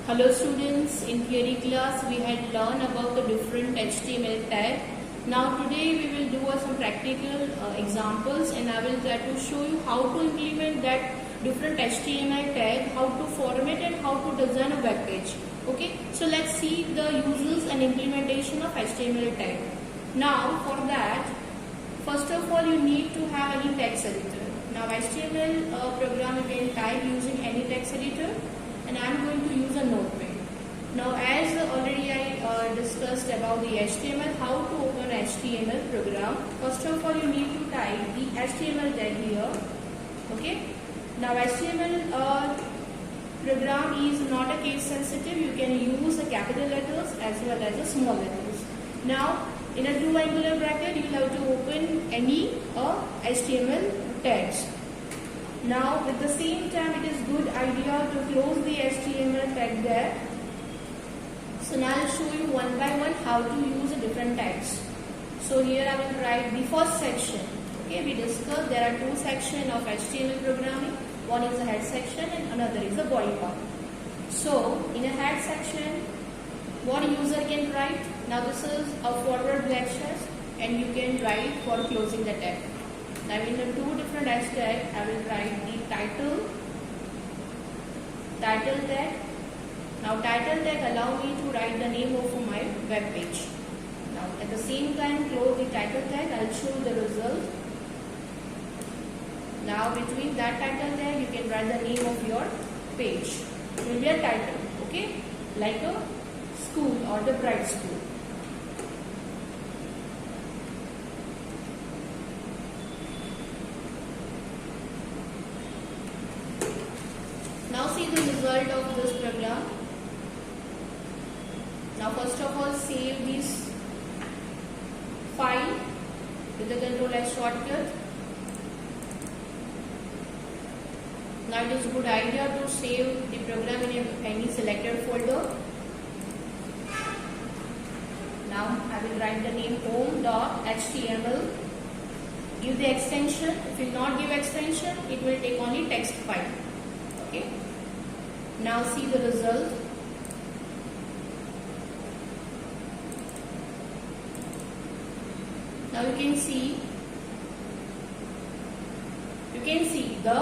Hello students, in theory class we had learned about the different HTML tag. Now today we will do some practical examples and I will try to show you how to implement that different HTML tag, how to format and how to design a web page. Okay, so let's see the uses and implementation of HTML tag. Now for that, first of all you need to have any text editor. Now HTML program you can type using any text editor. And I am going to use a notepad. Now as already I discussed about the HTML, how to open HTML program. First of all you need to type the HTML tag here. Okay. Now HTML program is not a case sensitive. You can use the capital letters as well as the small letters. Now in a two angular bracket you have to open any HTML tags. Now at the same time it is good idea to close the HTML tag there. So now I will show you one by one how to use the different tags. So here I will write the first section. Okay, we discussed there are two sections of HTML programming. One is the head section and another is the body part. So in a head section what user can write? Now this is a forward slash and you can write for closing the tag. Now in the two different hashtags, I will write the title tag. Now title tag allow me to write the name of my web page. Now at the same time close the title tag, I will show the result. Now between that title tag, you can write the name of your page. It will be a title, okay? Like a school or the bright school. Now see the result of this program. Now first of all save this file with the Ctrl S shortcut. Now it is a good idea to save the program in any selected folder. Now I will write the name home.html. Give the extension. If you will not give extension, it will take only text file. Okay. Now see the result. Now you can see the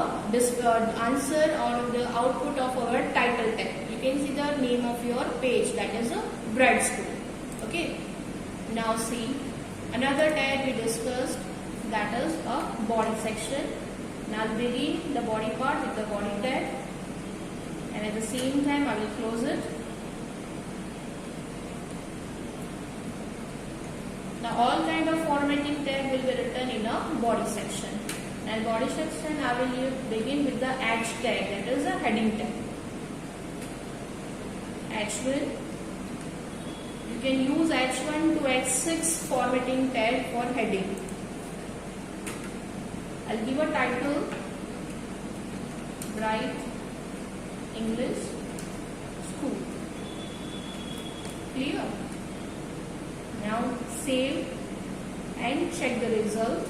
answer or the output of our title tag. You can see the name of your page, that is a bright school. Okay. Now see another tag we discussed, that is a body section. Now I'll begin the body part with the body tag. And at the same time I will close it. Now all kind of formatting tag will be written in a body section. And body section I will begin with the H tag, that is a heading tag. H1. You can use H1 to H6 formatting tag for heading. I'll give a title, Bright English School. Clear? Now save and check the result.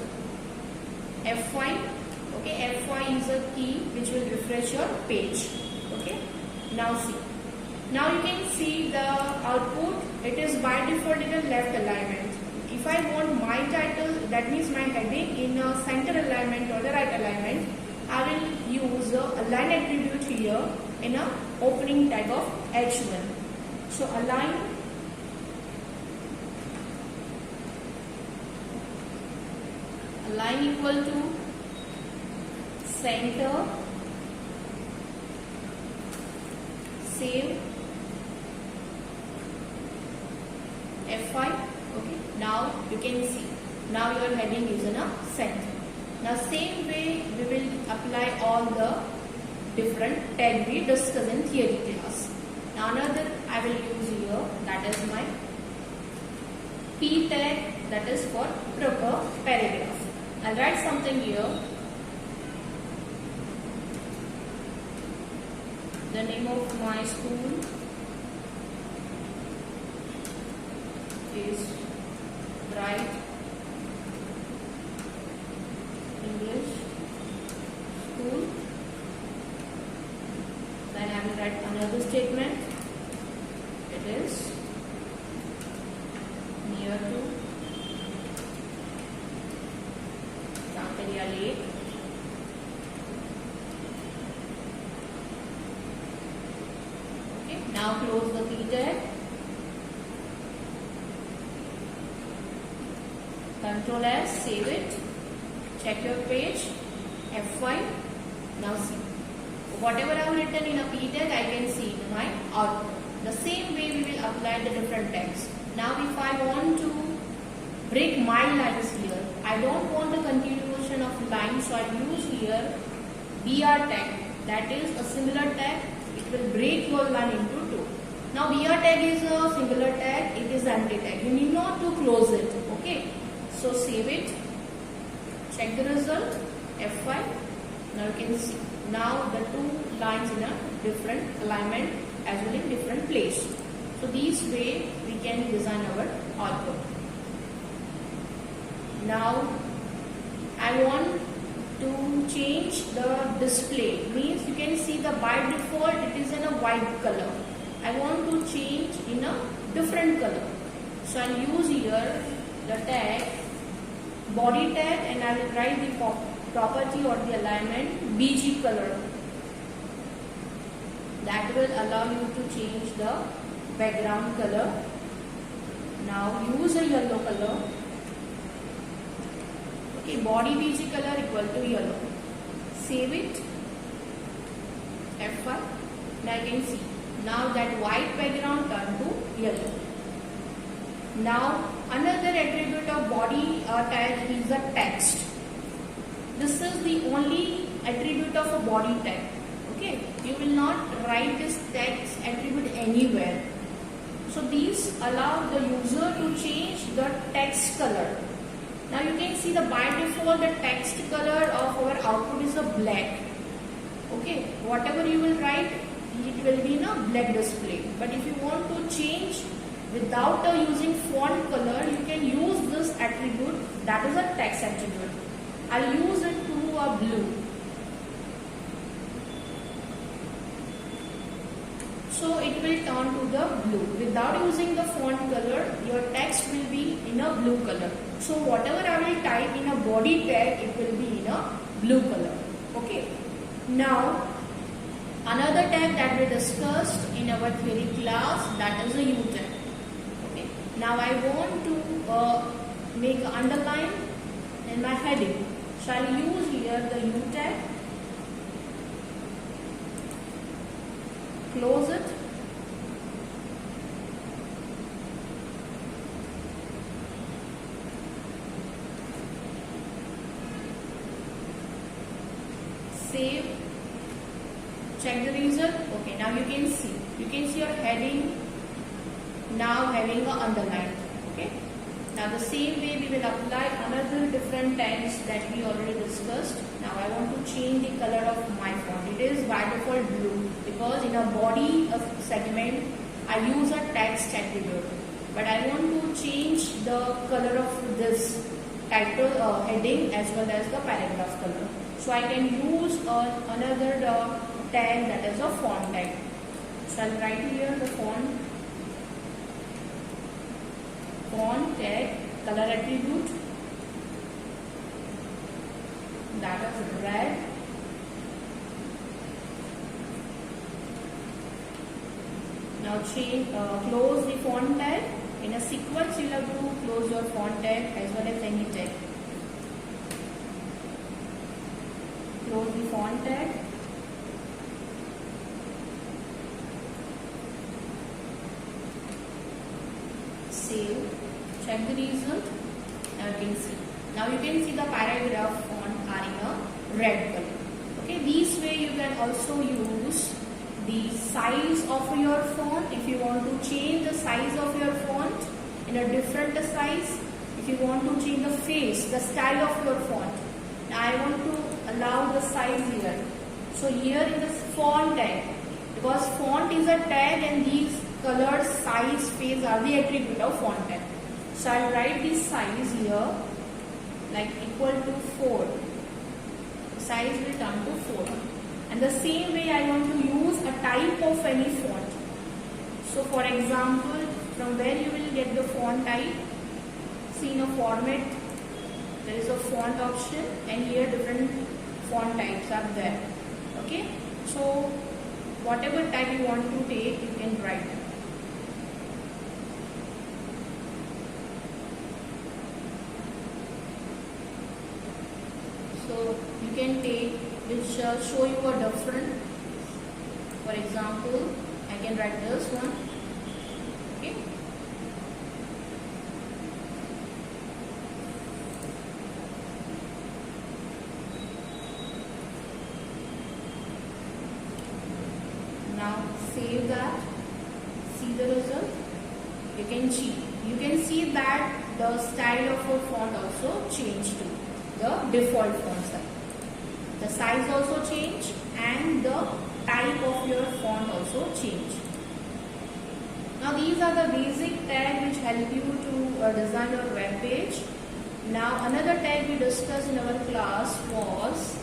F5. Okay, F5 is a key which will refresh your page. Okay. Now see. Now you can see the output. It is by default in a left alignment. If I want my title, that means my heading, in a center alignment or the right alignment, I will use a align attribute here in a opening tag of H1. So align equal to center, save, F5. Okay. Now you can see. Now your heading is in a center. Now same way we will apply all the different tag we discussed in theory class. Now another I will use here, that is my P tag, that is for proper paragraph. I'll write something here. The name of my school is Bright English School. Then I will write another statement. it is near to Kankaria Lake. Okay, now close the P tag. Control S, save it. Check your page. F5. Now see. Whatever I have written in a P tag, I can see in my output. The same way we will apply the different tags. Now if I want to break my lines here, I don't want a continuation of lines, so I use here BR tag. That is a singular tag. It will break your line into two. Now BR tag is a singular tag. It is anti-tag. You need not to close it. Okay. So save it. Check the result. F5. Now you can see. Now the two lines in a different alignment as well in different place. So this way we can design our output. Now I want to change the display. Means you can see the by default it is in a white color. I want to change in a different color. So I'll use here the tag body tag and I will write the property or the alignment BG color. That will allow you to change the background color. Now use a yellow color. Okay, body BG color equal to yellow. Save it. F5. Now you can see. Now that white background turned to yellow. Now another attribute of body tag is the text. This is the only attribute of a body tag. Okay, you will not write this text attribute anywhere. So these allow the user to change the text color. Now you can see the by default the text color of our output is a black. Okay, whatever you will write, it will be in a black display. But if you want to change without using font color, you can use this attribute, that is a text attribute. I'll use it to a blue. So it will turn to the blue. Without using the font color, your text will be in a blue color. So whatever I will type in a body tag, it will be in a blue color. Okay. Now another tag that we discussed in our theory class, that is a U tag. Okay. Now I want to make an underline in my heading. So I'll use here the U tag. Close it. Save. Check the result. Okay, now you can see. You can see your heading now having a underline. Okay. Now the same way we will apply another different tags that we already discussed. Now I want to change the color of my font. It is by default blue because in a body segment I use a text attribute. But I want to change the color of this title heading as well as the paragraph color. So I can use another tag that is a font tag. So I'll write here the font tag color attribute, that is red. Now change close the font tag. In a sequence you have to close your font tag as well as any tag. Close the font tag. Save. Check the result. Now you can see. Now you can see the paragraph font are in a red color. Okay, this way you can also use the size of your font. If you want to change the size of your font in a different size, if you want to change the face, the style of your font. Now I want to allow the size here. So here in this font tag, because font is a tag and these color, size, face are the attribute of font tag. So I'll write this size here like equal to 4. Size will turn to 4. And the same way I want to use a type of any font. So for example, from where you will get the font type, see in a format, there is a font option and here different font types are there. Okay, so whatever type you want to take, you can write. So you can take which show you a different. For example, I can write this one. Okay. Now save that. See the result. You can see that the style of your font also changed to the default font style. The size also changed and the type of your font also change. Now these are the basic tags which help you to design your web page. Now another tag we discussed in our class was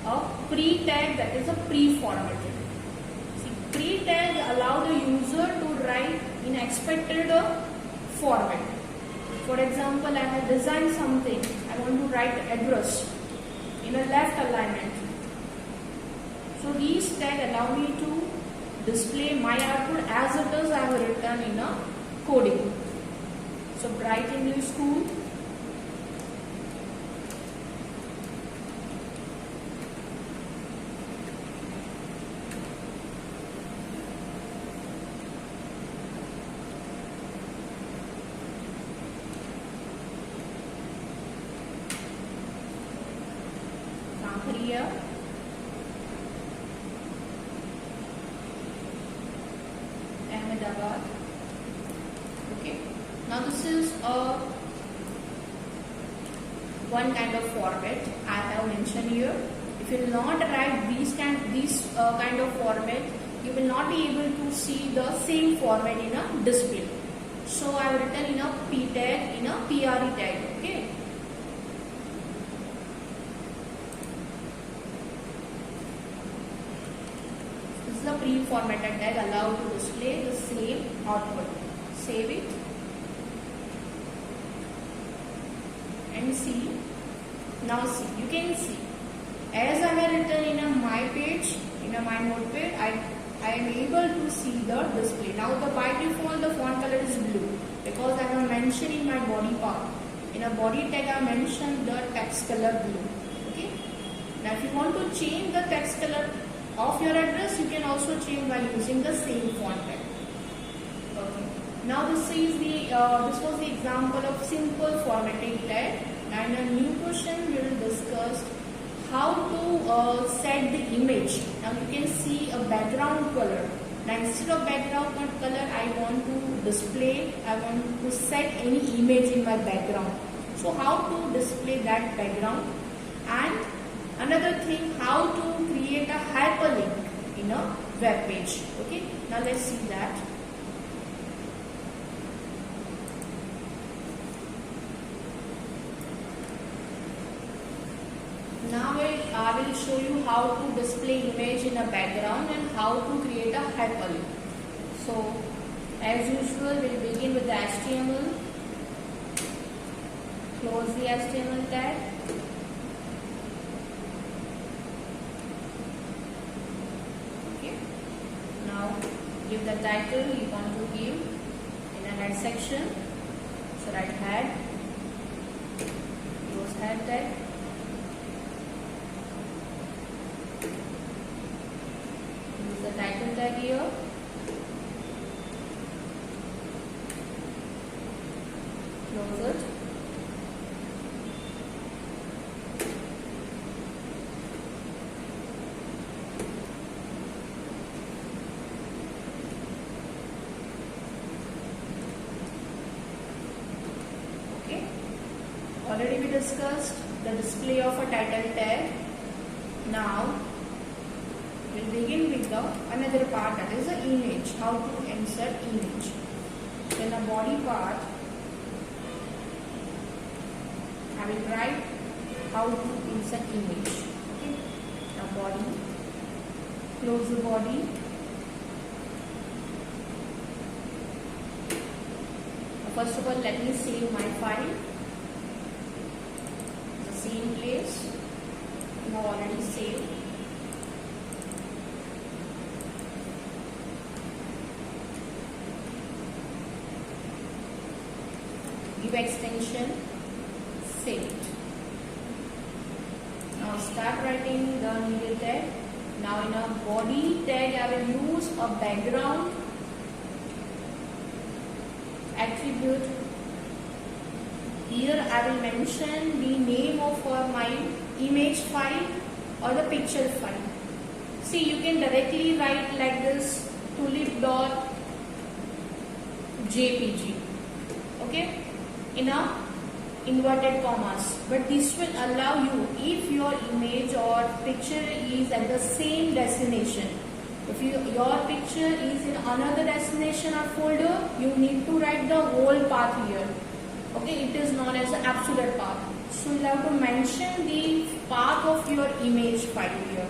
a pre-tag, that is a pre-formatted. See, pre-tag allow the user to write in expected format. For example, I have designed something. I want to write address in a left alignment. So these tags allow me to display my output as it is I have written in a coding. So Bright English School. Here. Ahmedabad. Okay. Now this is one kind of format I have mentioned here. If you will not write these kind of format, you will not be able to see the same format in a display. So I have written in a P tag, in a PRE tag. Okay. The pre-formatted tag allowed to display the same output. Save it and see. Now see, you can see as I have written in a my page, in a my notepad, I am able to see the display. Now the by default the font color is blue because I have mentioned in my body part. In a body tag I mentioned the text color blue. Okay. Now if you want to change the text color of your address, you can also change by using the same font tag. Okay. Now this was the example of simple formatting tag. Now in a new question we will discuss how to set the image. Now you can see a background color. Now instead of background color, I want to set any image in my background. So how to display that background, and another thing, how to create a hyperlink in a web page. Okay, now let's see that. Now I will show you how to display image in a background and how to create a hyperlink. So as usual, we'll begin with the HTML. Close the HTML tag. Now give the title you want to give in a head section. So write head, close head tag. Use the title tag here. Close it. Already we discussed the display of a title tag. Now we'll begin with another part, that is the image. How to insert image. In the body part, I will write how to insert image. Okay. Now body, close the body. First of all, let me save my file. The same place. I have already saved. Give extension, save it. Now start writing the needed tag. Now in a body tag I will use a background attribute. Here I will mention the name of my image file or the picture file. See, you can directly write like this, tulip.jpg. Okay, in a inverted commas, but this will allow you if your image or picture is at the same destination. If your picture is in another destination or folder, you need to write the whole path here. Okay, it is known as the absolute path. So you have to mention the path of your image file here.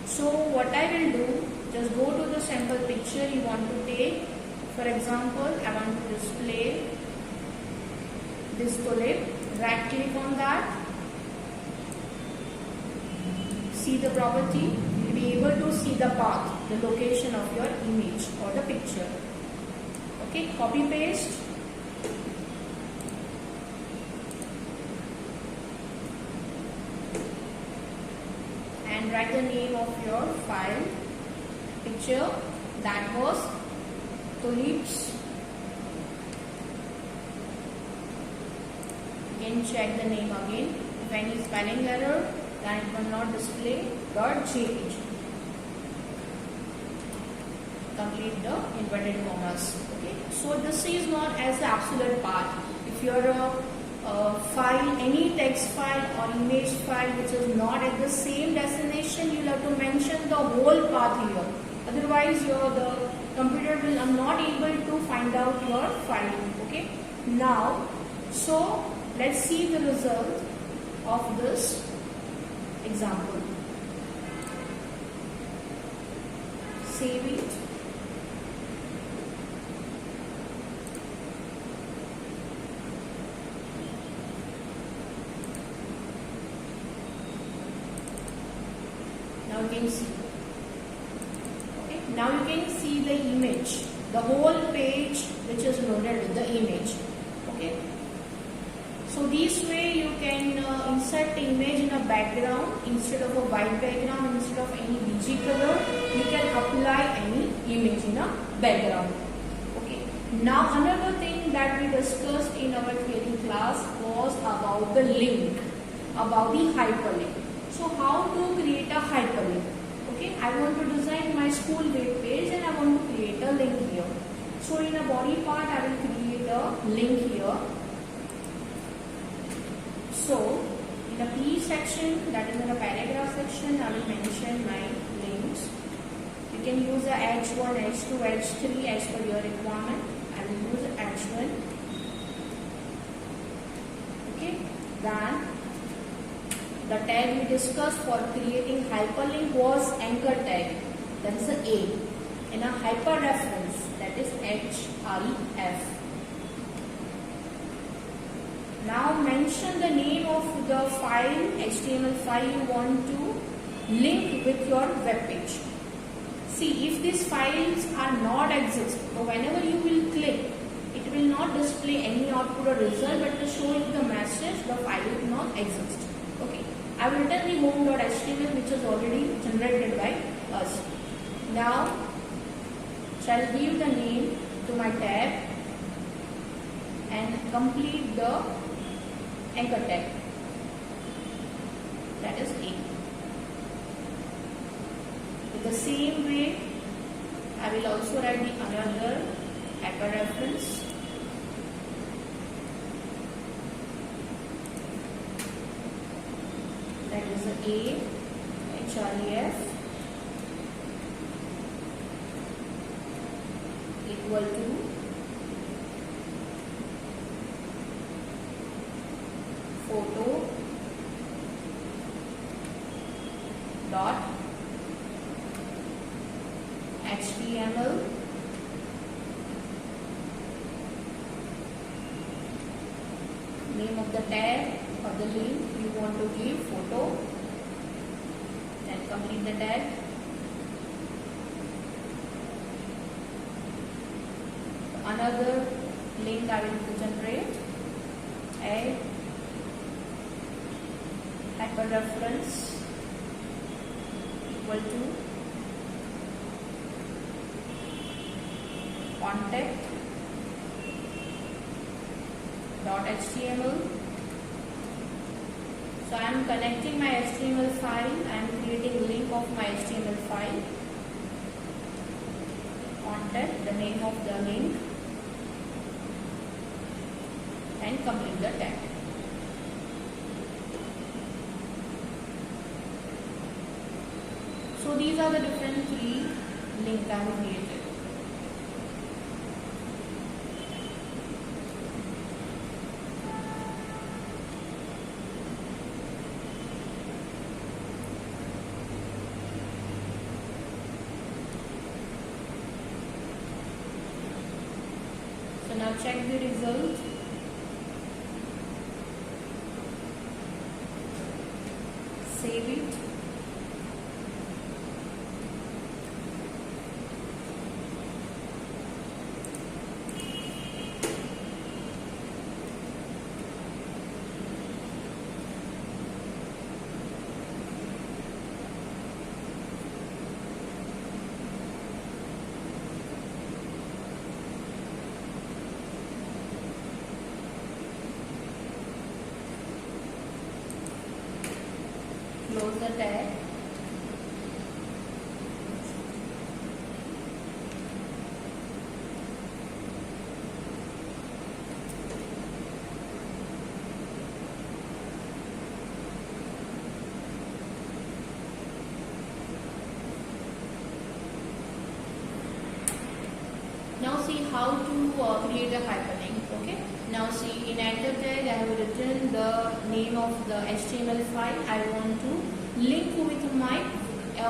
So what I will do, just go to the sample picture you want to take. For example, I want to display this tulip. Right click on that. See the property. You will be able to see the path, the location of your image or the picture. Okay, copy paste. And write the name of your file, picture, that was tulips. Again check the name again. If any spelling error, then it will not display .jpg. Complete the inverted commas. Okay. So this is not as the absolute path. If your file, any text file or image file which is not at the same destination, you will have to mention the whole path here. Otherwise, the computer will not able to find out your file. Okay. Now, so let's see the result of this example. Save it. Now you can see. Okay. Now you can see the image, the whole page which is loaded with the image. Okay. So this way you can insert the image in a background instead of a white background, instead of any BG color, you can apply any image in a background. Okay. Now another thing that we discussed in our theory class was about the link, about the hyperlink. So how to create a hyperlink? Okay, I want to design my school web page and I want to create a link here. So in a body part I will create a link here. So in a P section, that is in a paragraph section, I will mention my links. You can use the H1, H2, H3 as per your requirement. I will use H1. Okay. Then the tag we discussed for creating hyperlink was anchor tag. That is the A. In a hyperreference, that is href. Now mention the name of the file, HTML file you want to link with your web page. See, if these files are not exist, so whenever you will click, it will not display any output or result, but to show you the message, the file will not exist. Okay, I will written the home.html which is already generated by us. Now, shall give the name to my tab and complete the anchor tag, that is A. In the same way, I will also write the another hyperreference. That is A, href equal to photo dot html name of the tag or the link you want to give, photo, and complete the tag. Another link I will generate, add hyperreference equal to contact .html. So I am connecting my HTML file. I am creating link of my HTML file. Contact, the name of the link, and complete the tag. So these are the different three links I have created. So now check the result. Save it. Close the tag. Now see how to create a hyperlink. Okay. Now see, in anchor tag I have written the name of the HTML file I want to link with my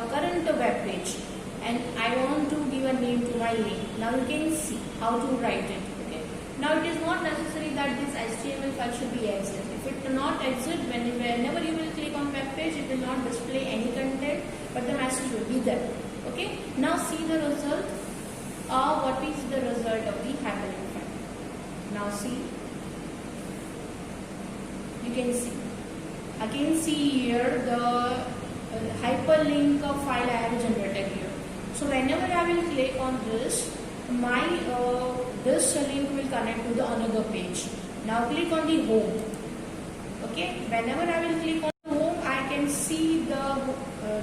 current web page, and I want to give a name to my link. Now you can see how to write it. Okay. Now it is not necessary that this HTML file should be exit. If it will not exit, whenever you will click on web page, it will not display any content, but the message will be there. Okay. Now see the result. What is the result of the hyperlink file? Now see, you can see. I can see here the hyperlink file I have generated here. So whenever I will click on this, my this link will connect to the another page. Now click on the home. Okay, whenever I will click on home, I can see the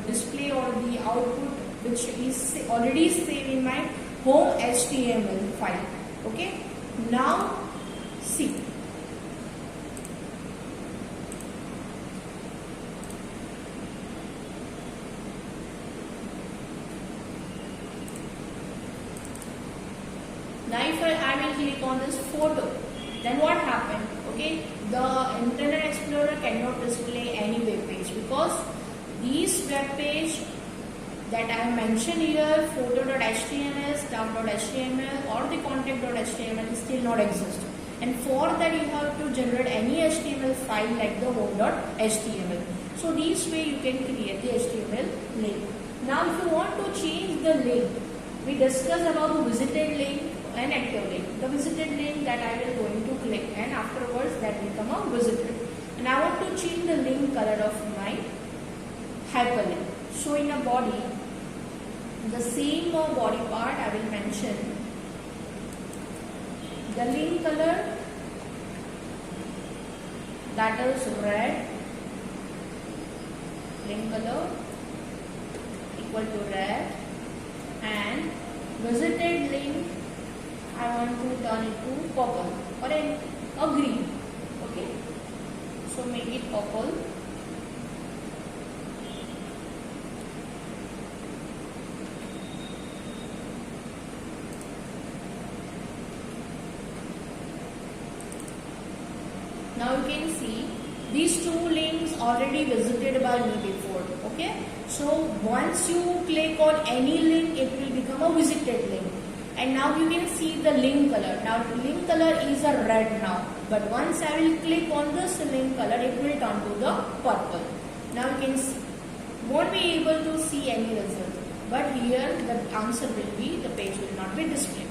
display or the output which is already saved in my home HTML file. Okay, now see. Now if I will click on this photo, then what happened? Okay, the Internet Explorer cannot display any web page because these web page that I have mentioned here, photo.html, stuff.html or the contact.html still not exist. And for that you have to generate any HTML file like the home.html. So this way you can create the HTML link. Now if you want to change the link, we discussed about the visited link and active link. The visited link that I will going to click, and afterwards that will come out visited. And I want to change the link color of my hyperlink. So in a body, the same body part I will mention the link color, that is red. Link color equal to red, and visited link I want to turn it to purple or a green. Okay, so make it purple. Now you can see these two links already visited by me before. Okay, so once you click on any link, it will become a visited link, and now you can see the link color. Now link color is a red now, but once I will click on this link color, it will turn to the purple. Now you can see, won't be able to see any result, but here the answer will be, the page will not be displayed.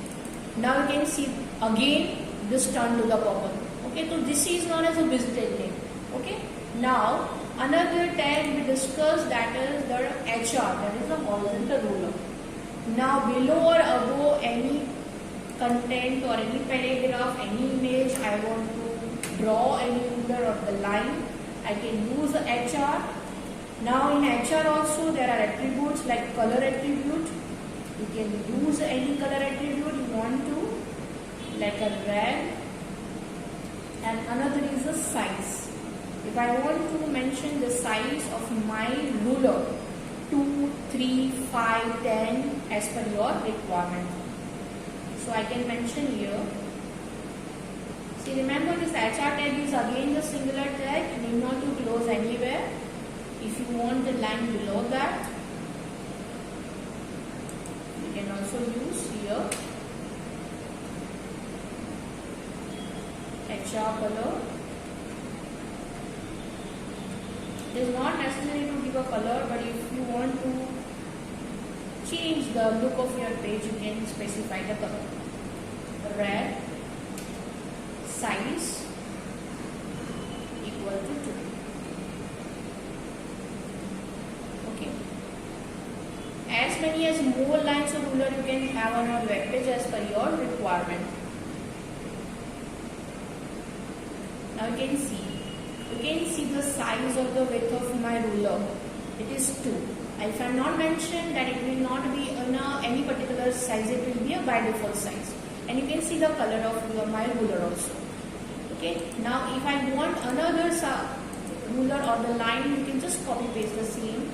Now you can see again this turn to the purple. Okay, so this is known as a visited link. Okay, now another tag we discussed, that is the HR, that is the horizontal ruler. Now below or above any content or any paragraph, any image, I want to draw any ruler or the line, I can use the HR. Now in HR also there are attributes like color attribute. You can use any color attribute you want to, like a red, and another is the size. If I want to mention the size of my ruler, 2, 3, 5, 10 as per your requirement. So I can mention here. See, remember this HR tag is again the singular tag, you need not to close anywhere. If you want the line below that, you can also use here HR color. It is not necessary to give a color, but if you want to change the look of your page, you can specify the color. Red, size equal to 2. Okay. As many as more lines of ruler you can have on your web page as per your requirement. Now you can see the size of the width of my ruler. It is 2. If I am not mentioned that it will not be in any particular size, it will be a by default size. And you can see the color of my ruler also. Okay. Now if I want another ruler or the line, you can just copy paste the same.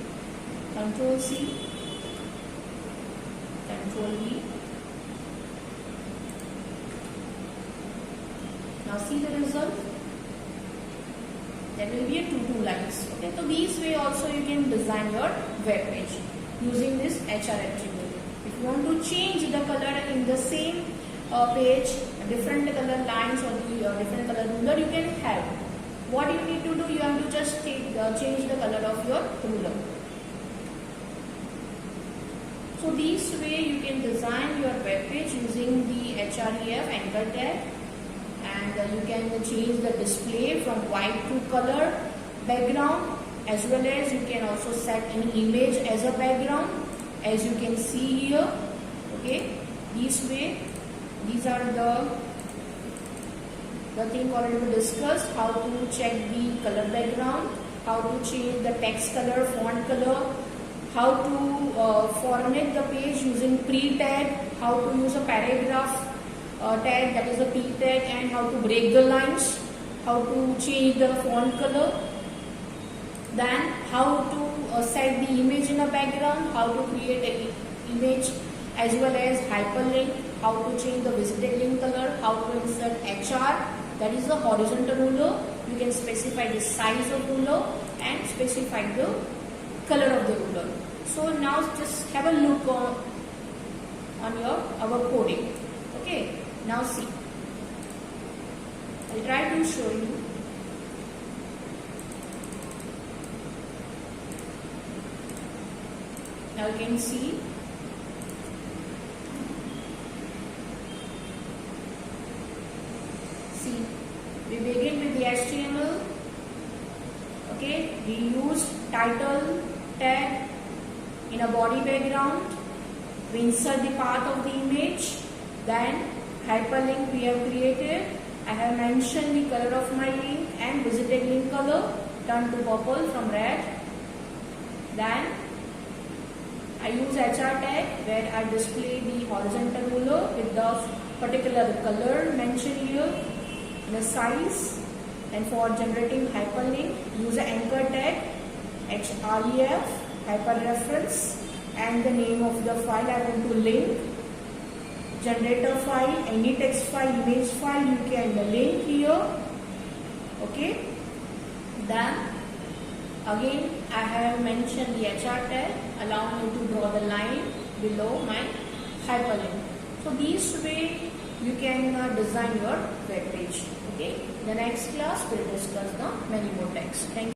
Control C, Control V. Now see the result. There will be a 2 lines. Okay, so these way also you can design your web page using this HR attribute. If you want to change the color in the same page, different color lines or the different color ruler, you can have. What you need to do, you have to just change the color of your ruler. So this way you can design your web page using the href anchor tag. And you can change the display from white to color background, as well as you can also set any image as a background, as you can see here. Okay, this way, these are the thing already discussed, how to check the color background, how to change the text color, font color, how to format the page using pre-tag, how to use a paragraph tag, that is a P tag, and how to break the lines, how to change the font color, then how to set the image in a background, how to create an image as well as hyperlink, how to change the visited link color, how to insert HR, that is the horizontal ruler. You can specify the size of ruler and specify the color of the ruler. So now just have a look on our coding. Okay. Now see, I'll try to show you. Now you can see. See, we begin with the HTML. Okay, we use title tag in a body background. We insert the part of the image. Then hyperlink we have created. I have mentioned the color of my link and visited link color, turn to purple from red. Then I use HR tag where I display the horizontal ruler with the particular color mentioned here, the size, and for generating hyperlink use an anchor tag, href, hyperreference, and the name of the file I want to link. Generator file, any text file, image file, you can link here. Okay. Then again I have mentioned the HR tag, allow me to draw the line below my hyperlink. So this way you can design your web page. Okay. The next class will discuss the many more tags. Thank you.